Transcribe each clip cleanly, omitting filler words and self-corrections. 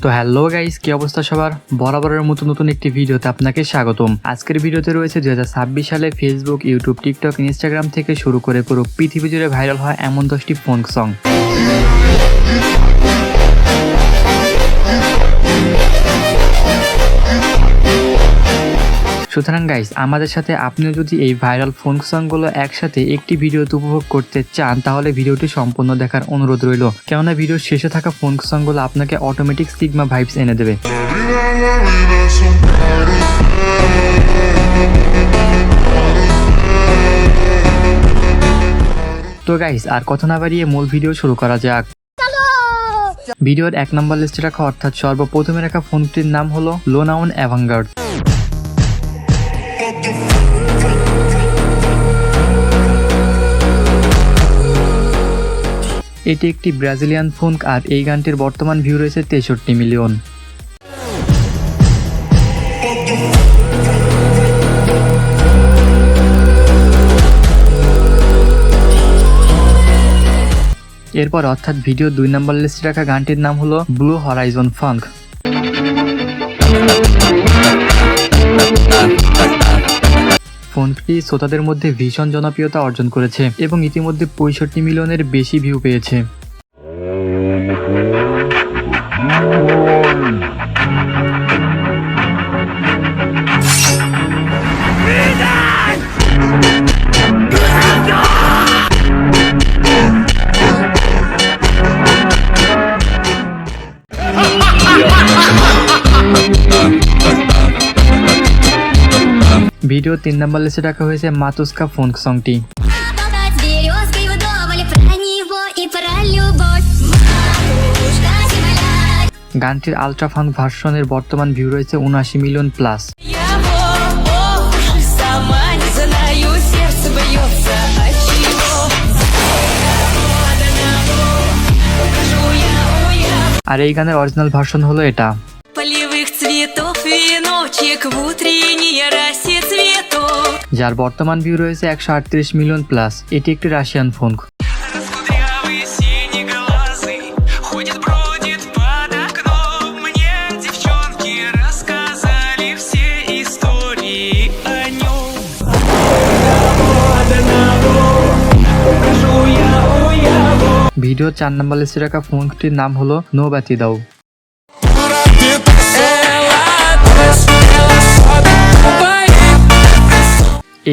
তো hello guys, কি অবস্থা সবার? বরাবরের মতো নতুন একটি ভিডিওতে আপনাকে স্বাগতম। আজকের ভিডিওতে রয়েছে 2026 সালে ফেসবুক, ইউটিউব, টিকটক, ইনস্টাগ্রাম থেকে শুরু করে পুরো পৃথিবী জুড়ে ভাইরাল হয় এমন 10টি ফোক সং। সুতরাং গাইস, আমাদের সাথে আপনিও যদি এই ভাইরাল ফোক সংগুলো একসাথে একটি ভিডিওতে উপভোগ করতে চান তাহলে ভিডিওটি সম্পূর্ণ দেখার অনুরোধ রইল, কেননা ভিডিওর শেষে থাকা ফোক সংগুলো আপনাকে অটোমেটিক সিগমা ভাইবস এনে দেবে। তো গাইস, আর কথা না বাড়িয়ে মূল ভিডিও শুরু করা যাক। ভিডিওর 1 নম্বর লিস্টে রাখা অর্থাৎ সর্বপ্রথমে রাখা ফোনটির নাম হলো লোনাউন অ্যাভাঙ্গার্ড। এটি একটি ব্রাজিলিয়ান ফোন আর এই গানটির বর্তমান ভিউ রয়েছে 63 মিলিয়ন। এরপর অর্থাৎ ভিডিও 2 নম্বর লিস্টে রাখা গানটির নাম হলো ব্লু হরাইজন ফাঙ্ক। ফোনটি শ্রোতাদের মধ্যে ভীষণ জনপ্রিয়তা অর্জন করেছে এবং ইতিমধ্যে 65 মিলিয়নের বেশি ভিউ পেয়েছে। ভিডিও 3 নম্বর লিস্টে রাখা হয়েছে মাতুস্কা ফোক সংটি। গানটির আলট্রা ফাঙ্ক ভার্সনের বর্তমান ভিউ রয়েছে 79 মিলিয়ন প্লাস। আর এই গানের অরিজিনাল ভার্সন হলো এটা। যার বর্তমান ভিউ রয়েছে 138 মিলিয়ন প্লাস। এটি একটি রাশিয়ান ফোন। ভিডিও 4 নম্বর লিস্টে রাখা ফোনটির নাম হলো নো বাতি দাও।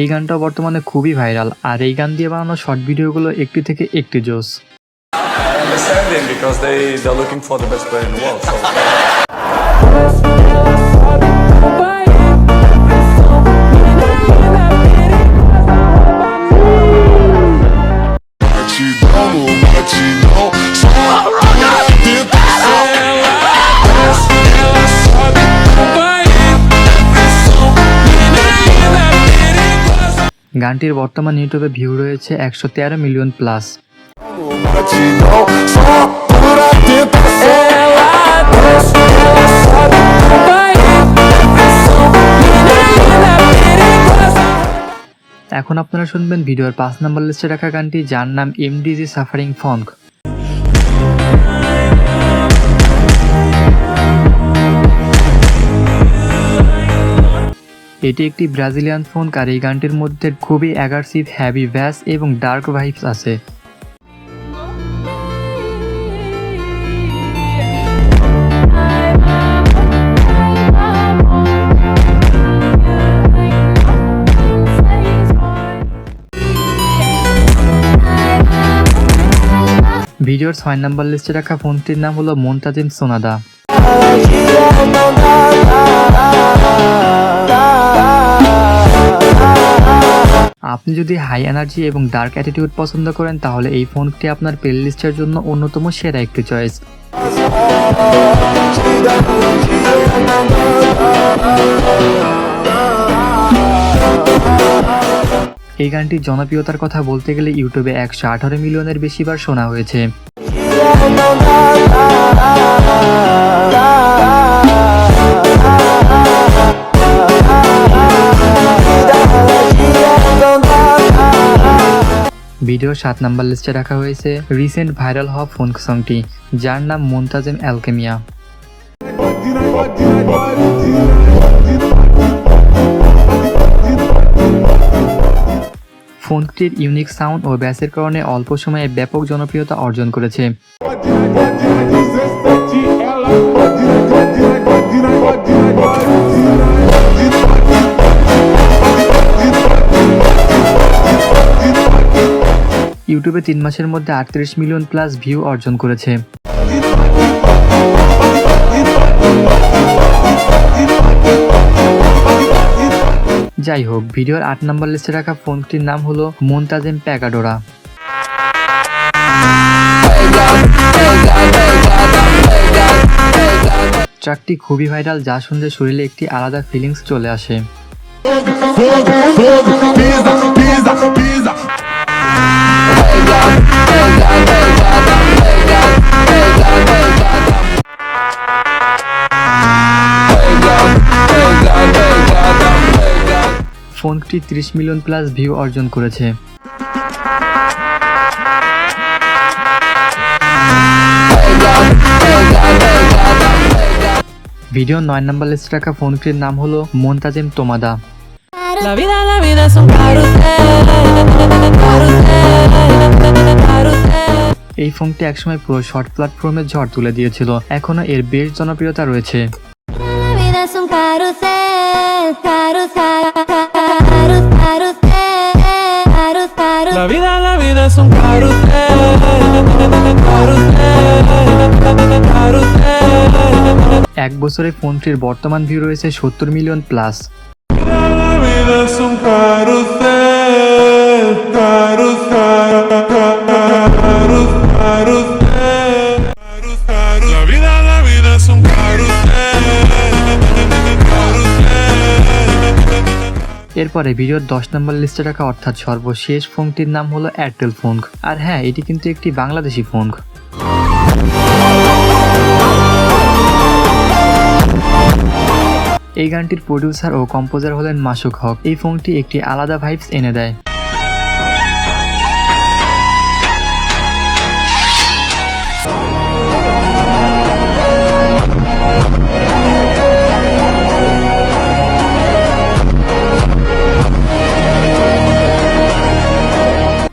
এই গানটা বর্তমানে খুবই ভাইরাল আর এই গান দিয়ে বানানো শর্ট ভিডিওগুলো একটি থেকে একটি জোস। গানটির বর্তমান ইউটিউবে ভিউ রয়েছে 113 মিলিয়ন প্লাস। এখন আপনারা শুনবেন ভিডিওর 5 নম্বর লিস্টে রাখা গানটি, যার নাম এমডিজি সাফারিং ফোক। এটি একটি ব্রাজিলিয়ান ফোন আর এই গানটির মধ্যে খুবই অ্যাগ্রেসিভ, হ্যাভি ব্যাস এবং ডার্ক ভাইবস আছে। ভিডিওর 6 নম্বর লিস্টে রাখা ফোনটির নাম হলো মোন্তাজিম সোনাদা। আপনি যদি হাই এনার্জি এবং ডার্ক অ্যাটিটিউড পছন্দ করেন তাহলে এই ফোনটি আপনার প্লেলিস্টের জন্য অন্যতম সেরা একটি চয়েস। এই গানটির জনপ্রিয়তার কথা বলতে গেলে ইউটিউবে 118 মিলিয়নের বেশি বার শোনা হয়েছে। ভিডিও 7 নম্বর লিস্টে রাখা হয়েছে রিসেন্ট ভাইরাল হওয়া ফোক সংটি, যার নাম মোন্তাজিম অ্যালকেমিয়া। ফোনটির ইউনিক সাউন্ড ও ব্যাসের কারণে অল্প সময়ে ব্যাপক জনপ্রিয়তা অর্জন করেছে। ইউটিউবে 3 মাসের মধ্যে 38 মিলিয়ন প্লাস ভিউ অর্জন করেছে। যাই হোক, ভিডিওর 8 নম্বর লিস্টে রাখা ফোনটির নাম হলো মোন্তাজেম প্যাগাডোরা। ট্র্যাকটি খুবই ভাইরাল, যা শুনলে শরীরে একটি আলাদা ফিলিংস চলে আসে। ফোনটি 30 মিলিয়ন প্লাস ভিউ অর্জন করেছে। ভিডিও 9 নম্বর লিস্টে রাখা ফোনটির নাম হলো মোন্তাজেম তোমাদা। এই ফোনটি একসময় পুরো শর্ট প্ল্যাটফর্মে ঝড় তুলে দিয়েছিল, এখনো এর বেশ জনপ্রিয়তা রয়েছে। এক বছরে ফোনটির বর্তমান ভিউ রয়েছে 70 মিলিয়ন প্লাস। এরপরে ভিডিওর 10 নম্বর লিস্টে রাখা অর্থাৎ সর্বশেষ ফোনটির নাম হলো এয়ারটেল ফোন। আর হ্যাঁ, এটি কিন্তু একটি বাংলাদেশি ফোন। এই গানটির প্রডিউসার ও কম্পোজার হলেন মাসুক হক। এই ফোনটি একটি আলাদা ভাইবস এনে দেয়।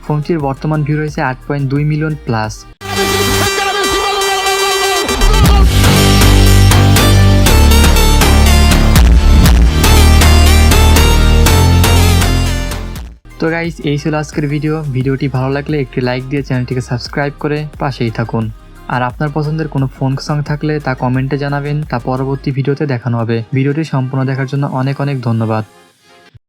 ফোনটির বর্তমান ভিউ রয়েছে 8.2 মিলিয়ন প্লাস। তো গাইস, এই ছিল আজকের ভিডিওটি ভালো লাগলে একটি লাইক দিয়ে চ্যানেলটিকে সাবস্ক্রাইব করে পাশেই থাকুন। আর আপনার পছন্দের কোনো ফোন সং থাকলে তা কমেন্টে জানাবেন, তা পরবর্তী ভিডিওতে দেখানো হবে। ভিডিওটি সম্পূর্ণ দেখার জন্য অনেক ধন্যবাদ।